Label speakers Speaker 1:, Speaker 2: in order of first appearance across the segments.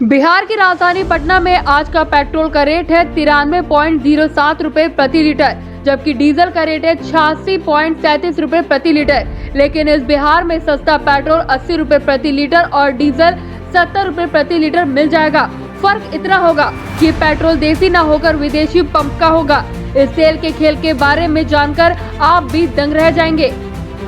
Speaker 1: बिहार की राजधानी पटना में आज का पेट्रोल का रेट है 93.07 रुपए प्रति लीटर, जबकि डीजल का रेट है 86.37 रुपए प्रति लीटर। लेकिन इस बिहार में सस्ता पेट्रोल 80 रुपए प्रति लीटर और डीजल 70 रुपए प्रति लीटर मिल जाएगा। फर्क इतना होगा कि पेट्रोल देसी न होकर विदेशी पंप का होगा। इस तेल के खेल के बारे में जानकर आप भी दंग रह जाएंगे।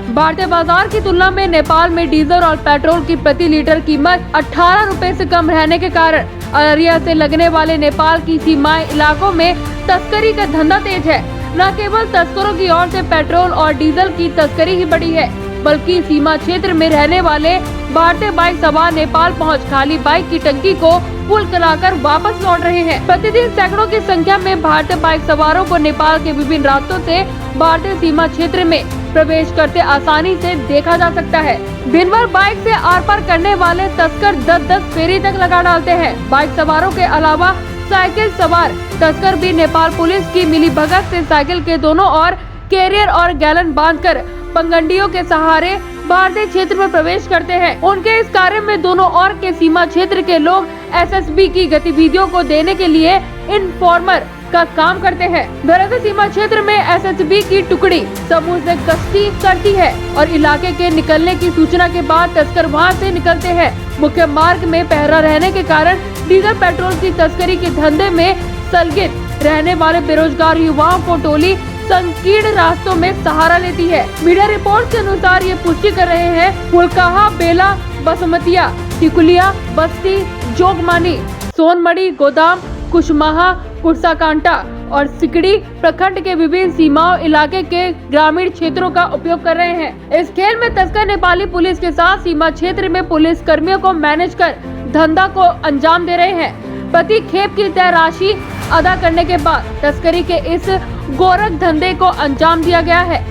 Speaker 1: भारतीय बाजार की तुलना में नेपाल में डीजल और पेट्रोल की प्रति लीटर कीमत 18 रुपए से कम रहने के कारण अररिया से लगने वाले नेपाल की सीमाई इलाकों में तस्करी का धंधा तेज है। न केवल तस्करों की ओर से पेट्रोल और डीजल की तस्करी ही बढ़ी है, बल्कि सीमा क्षेत्र में रहने वाले भारतीय बाइक सवार नेपाल पहुंच खाली बाइक की टंकी को फुल कराकर वापस लौट रहे हैं। प्रतिदिन सैकड़ों की संख्या में भारतीय बाइक सवारों को नेपाल के विभिन्न रास्तों से भारतीय सीमा क्षेत्र में प्रवेश करते आसानी से देखा जा सकता है। दिन भर बाइक से आर पार करने वाले तस्कर 10-10 फेरी तक लगा डालते हैं। बाइक सवारों के अलावा साइकिल सवार तस्कर भी नेपाल पुलिस की मिलीभगत से साइकिल के दोनों ओर कैरियर और गैलन बांधकर पगडंडियों के सहारे भारतीय क्षेत्र में प्रवेश करते हैं। उनके इस कार्य में दोनों ओर के सीमा क्षेत्र के लोग एसएसबी की गतिविधियों को देने के लिए इनफॉर्मर का काम करते हैं। दरअसल सीमा क्षेत्र में एसएसबी की टुकड़ी समूह से गश्ती करती है और इलाके के निकलने की सूचना के बाद तस्कर वहां से निकलते हैं। मुख्य मार्ग में पहरा रहने के कारण डीजल पेट्रोल की तस्करी के धंधे में संलिप्त रहने वाले बेरोजगार युवाओं को टोली संकीर्ण रास्तों में सहारा लेती है। मीडिया रिपोर्ट के अनुसार ये पुष्टि कर रहे हैं फुलकाहा, बेला, बसमतिया, टिकुलिया, बस्ती, जोगमानी, सोनमढ़ी, गोदाम, कुशमाहा, कुर्साकांटा और सिकड़ी प्रखंड के विभिन्न सीमाओं इलाके के ग्रामीण क्षेत्रों का उपयोग कर रहे हैं। इस खेल में तस्कर नेपाली पुलिस के साथ सीमा क्षेत्र में पुलिस कर्मियों को मैनेज कर धंधा को अंजाम दे रहे हैं। प्रति खेप की तय राशि अदा करने के बाद तस्करी के इस गोरख धंधे को अंजाम दिया गया है।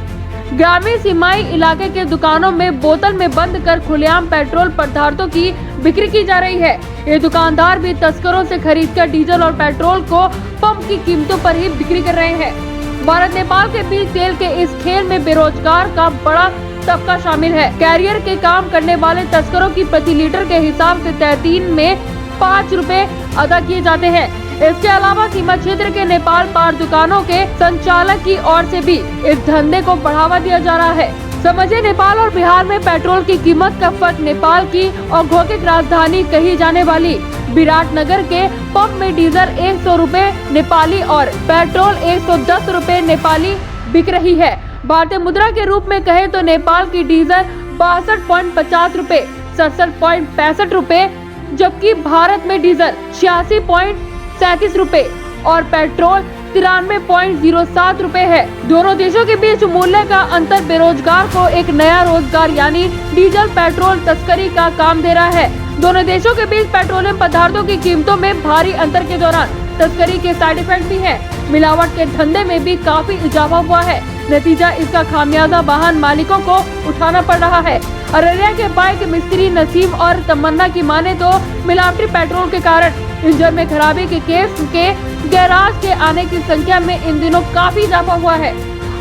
Speaker 1: ग्रामीण सीमाई इलाके के दुकानों में बोतल में बंद कर खुलेआम पेट्रोल पदार्थों की बिक्री की जा रही है। ये दुकानदार भी तस्करों से खरीदकर डीजल और पेट्रोल को पंप की कीमतों पर ही बिक्री कर रहे हैं। भारत नेपाल के बीच तेल के इस खेल में बेरोजगार का बड़ा तबका शामिल है। कैरियर के काम करने वाले तस्करों की प्रति लीटर के हिसाब से तय 3 में 5 रुपए अदा किए जाते हैं। इसके अलावा सीमा क्षेत्र के नेपाल पार दुकानों के संचालक की ओर से भी इस धंधे को बढ़ावा दिया जा रहा है। समझे, नेपाल और बिहार में पेट्रोल की कीमत का फर्क नेपाल की औद्योगिक राजधानी कही जाने वाली विराटनगर के पंप में डीजल 100 रुपए नेपाली और पेट्रोल 110 रुपए नेपाली बिक रही है। भारतीय मुद्रा के रूप में कहे तो नेपाल की डीजल 62.50 रुपए, 67.65 रुपए, जबकि भारत में डीजल 86.37 रुपए और पेट्रोल 93.07 रुपए है। दोनों देशों के बीच मूल्य का अंतर बेरोजगार को एक नया रोजगार यानी डीजल पेट्रोल तस्करी का काम दे रहा है। दोनों देशों के बीच पेट्रोलियम पदार्थों की कीमतों में भारी अंतर के दौरान तस्करी के साइड इफेक्ट भी है। मिलावट के धंधे में भी काफी इजाफा हुआ है। नतीजा इसका खामियाजा वाहन मालिकों को उठाना पड़ रहा है। अररिया के बाइक मिस्त्री नसीम और तमन्ना की माने तो मिलावटी पेट्रोल के कारण इंजन में खराबी के केस के गैराज के आने की संख्या में इन दिनों काफी इजाफा हुआ है।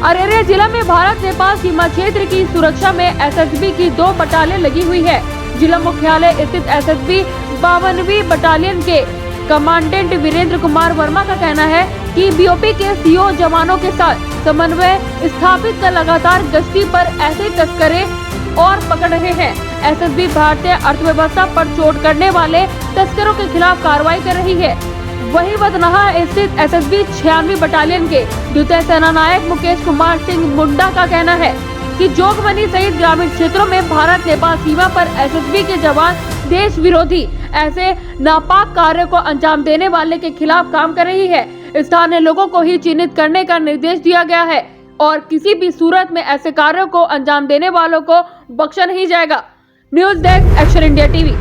Speaker 1: अररिया जिला में भारत नेपाल सीमा क्षेत्र की सुरक्षा में एसएसबी की 2 बटालियन लगी हुई है। जिला मुख्यालय स्थित एसएसबी 52वीं बटालियन के कमांडेंट वीरेंद्र कुमार वर्मा का कहना है कि बीओपी के सीओ जवानों के साथ समन्वय स्थापित कर लगातार गश्ती पर ऐसे तस्करे और पकड़ रहे हैं। एसएसबी भारतीय अर्थव्यवस्था पर चोट करने वाले तस्करों के खिलाफ कार्रवाई कर रही है। वहीं बदनाहा स्थित एसएसबी 96वीं बटालियन के द्वितीय सेनानायक मुकेश कुमार सिंह मुंडा का कहना है कि जोगबनी सहित ग्रामीण क्षेत्रों में भारत नेपाल सीमा पर एसएसबी के जवान देश विरोधी ऐसे नापाक कार्य को अंजाम देने वाले के खिलाफ काम कर रही है। स्थानीय लोगों को ही चिन्हित करने का निर्देश दिया गया है और किसी भी सूरत में ऐसे कार्यों को अंजाम देने वालों को बख्शा नहीं जाएगा। News desk, action India TV.